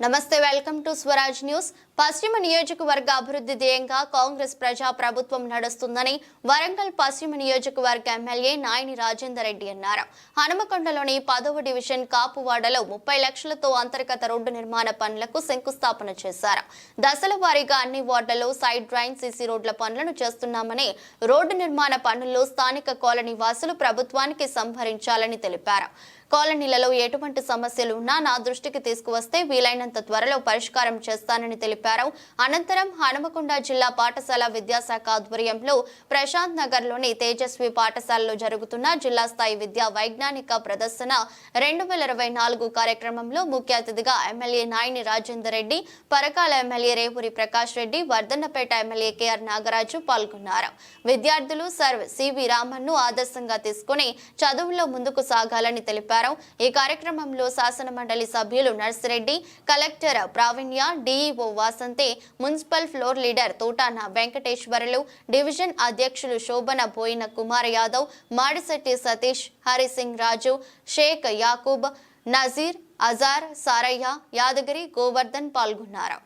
నమస్తే, welcome to Swaraj news. పశ్చిమ నియోజకవర్గ అభివృద్ధి ధ్యేయంగా కాంగ్రెస్ ప్రజా ప్రభుత్వం నడుస్తుందని వరంగల్ పశ్చిమ నియోజకవర్గ ఎమ్మెల్యే నాయని రాజేందర్ రెడ్డి అన్నారు. హనుమకొండలోని 10వ డివిజన్ కాపువాడలో 30 లక్షలతో అంతర్గత రోడ్డు నిర్మాణ పనులకు శంకుస్థాపన చేశారు. దశల వారీగా అన్ని వార్డులలో సైడ్ డ్రైన్, సీసీ రోడ్ల పనులను చేస్తున్నామని, రోడ్డు నిర్మాణ పనుల్లో స్థానిక కాలనీ వాసులు ప్రభుత్వానికి సంహరించాలని తెలిపారు. కాలనీలలో ఎటువంటి సమస్యలు ఉన్నా నా దృష్టికి తీసుకువస్తే వీలైనంత త్వరలో పరిష్కారం చేస్తానని తెలిపారు. అనంతరం హనుమకొండ జిల్లా పాఠశాల విద్యాశాఖ ఆధ్వర్యంలో ప్రశాంత్ నగర్లోని తేజస్వి పాఠశాలలో జరుగుతున్న జిల్లా స్థాయి విద్యా వైజ్ఞానిక ప్రదర్శన 2024 కార్యక్రమంలో ముఖ్య అతిథిగా MLA Nayani Rajender Reddy, Parakala MLA Revuri Prakash Reddy, Wardhannapet MLA K R Nagaraju పాల్గొన్నారు. విద్యార్థులు సర్ సివి రామన్ను ఆదర్శంగా తీసుకుని చదువుల్లో ముందుకు సాగాలని తెలిపారు. ఈ కార్యక్రమంలో శాసన మండలి సభ్యులు Narsireddy, collector Pravinya, DEO Vasanthi, municipal floor leader Thotana Venkateswarlu, division అధ్యక్షులు శోభన బోయిన కుమార్ యాదవ్, మాడిశెట్టి సతీష్, హరిసింగ్ రాజు, షేక్ యాకూబ్, నజీర్, అజార్, సారయ్య, యాదగిరి, గోవర్ధన్ పాల్గొన్నారు.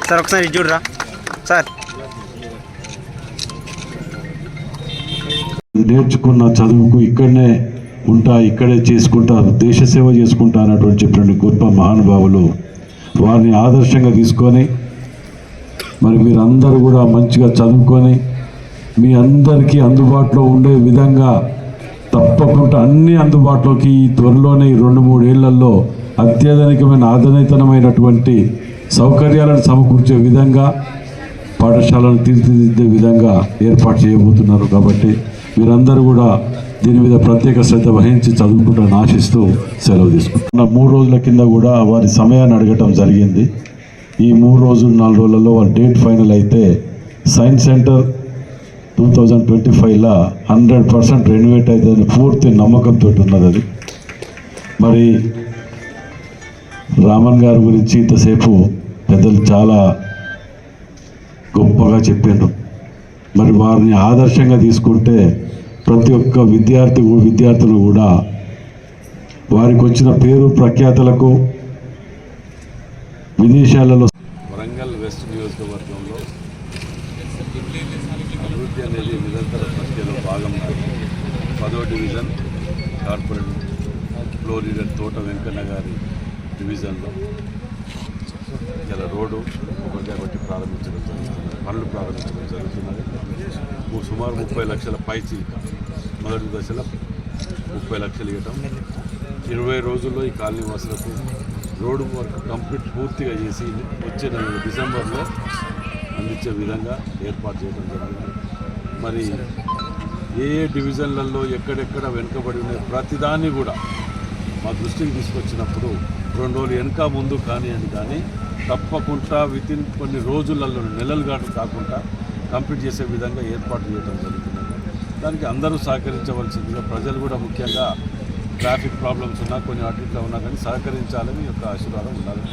సార్ ఒకసారి చూడరా సార్. నేర్చుకున్న చదువుకు ఇక్కడనే ఉంటా, ఇక్కడే చేసుకుంటా, దేశ సేవ చేసుకుంటా అన్నటువంటి చెప్పిన గొప్ప మహానుభావులు, వారిని ఆదర్శంగా తీసుకొని మరి మీరందరూ కూడా మంచిగా చదువుకొని మీ అందరికీ అందుబాటులో ఉండే విధంగా తప్పకుండా అన్ని అందుబాటులోకి త్వరలోనే 2-3 ఏళ్లలో అత్యాధునికమైన ఆధునితనమైనటువంటి సౌకర్యాలను సమకూర్చే విధంగా పాఠశాలను తీర్చిదిద్దే విధంగా ఏర్పాటు చేయబోతున్నారు. కాబట్టి మీరందరూ కూడా దీని మీద ప్రత్యేక శ్రద్ధ వహించి చదువుకుంటారని ఆశిస్తూ సెలవు తీసుకుంటున్నాం. 3 రోజుల కింద కూడా వారి సమయాన్ని అడగటం జరిగింది. ఈ 3 రోజులు 4 రోజులలో వారి డేట్ ఫైనల్ అయితే సైన్స్ సెంటర్ 2025లో 100% రెనోవేట్ అవుతుందని పూర్తి నమ్మకంతో ఉన్నది. అది మరి రామన్ గారి గురించి ఇంతసేపు పెద్దలు చాలా గొప్పగా చెప్పారు. మరి వారిని ఆదర్శంగా తీసుకుంటే ప్రతి ఒక్క విద్యార్థులు కూడా వారికి వచ్చిన పేరు ప్రఖ్యాతలకు విదేశాలలో వరంగల్ వెస్ట్ నియోజకవర్గంలో అభివృద్ధి అనేది నిరంతర ప్రక్రియలో భాగంగా 10వ డివిజన్ కార్పొరేట్ ఫ్లోర్ లీడర్ తోట వెంకన్న గారి డివిజన్లో ఇలా రోడ్డు కొబ్బరికాయ కొట్టి ప్రారంభించడం జరుగుతున్నది, పనులు ప్రారంభించడం జరుగుతున్నది. సుమారు 30 లక్షల పైచి మొదటి దశలో 30 లక్షలు ఇవ్వటం, 20 రోజుల్లో ఈ కాలనీ వాసులకు రోడ్డు వర్క్ కంప్లీట్ పూర్తిగా చేసి వచ్చే డిసెంబర్లో అందించే విధంగా ఏర్పాటు చేయడం జరిగింది. మరి ఏ డివిజన్లలో ఎక్కడెక్కడ వెనుకబడి ఉన్న ప్రతిదాన్ని కూడా మా దృష్టికి తీసుకొచ్చినప్పుడు 2 రోజులు వెనక ముందు కానివ్వండి, కానీ తప్పకుండా వితిన్ కొన్ని రోజులలో, నెలలు కాకుండా కంప్లీట్ చేసే విధంగా ఏర్పాటు చేయడం జరుగుతుంది. దానికి అందరూ సహకరించవలసిందిగా, ప్రజలు కూడా ముఖ్యంగా ట్రాఫిక్ ప్రాబ్లమ్స్ ఉన్నా, కొన్ని వాటిలో ఉన్నా కానీ సహకరించాలని యొక్క ఆశీర్వాదం ఉండాలని